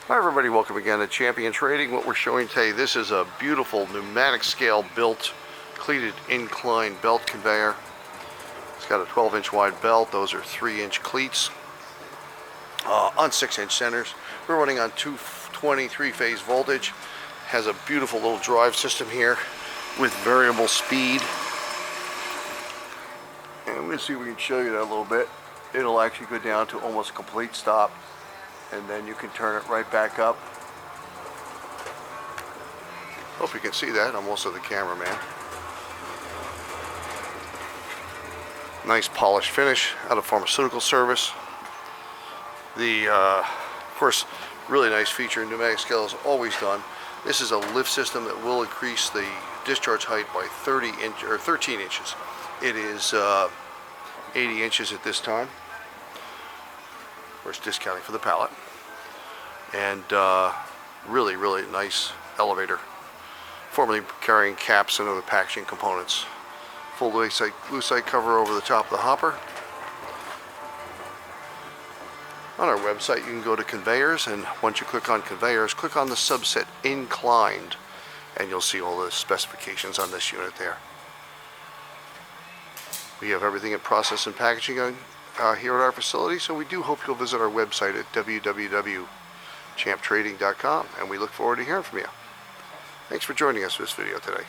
Hi everybody, welcome again to Champion Trading. What we're showing today, this is a beautiful pneumatic scale built cleated incline belt conveyor. It's got a 12-inch wide belt. Those are 3-inch cleats on 6-inch centers. We're running on 220 3-phase voltage. Has a beautiful little drive system here with variable speed. And I'm going to see if we can show you that a little bit. It'll actually go down to almost a complete stop, and then you can turn it right back up. Hope you can see that. I'm also the cameraman. Nice polished finish out of pharmaceutical service. Of course, really nice feature Pneumatic Scale has always done. This is a lift system that will increase the discharge height by 13 inches. It is 80 inches at this time. Of course, discounting for the pallet. And really nice elevator, formerly carrying caps and other packaging components. Full lucite cover over the top of the hopper. On our website, you can go to conveyors, and once you click on conveyors, click on the subset inclined, and you'll see all the specifications on this unit there. We have everything in process and packaging here at our facility, so we do hope you'll visit our website at www.champtrading.com, and we look forward to hearing from you. Thanks for joining us for this video today.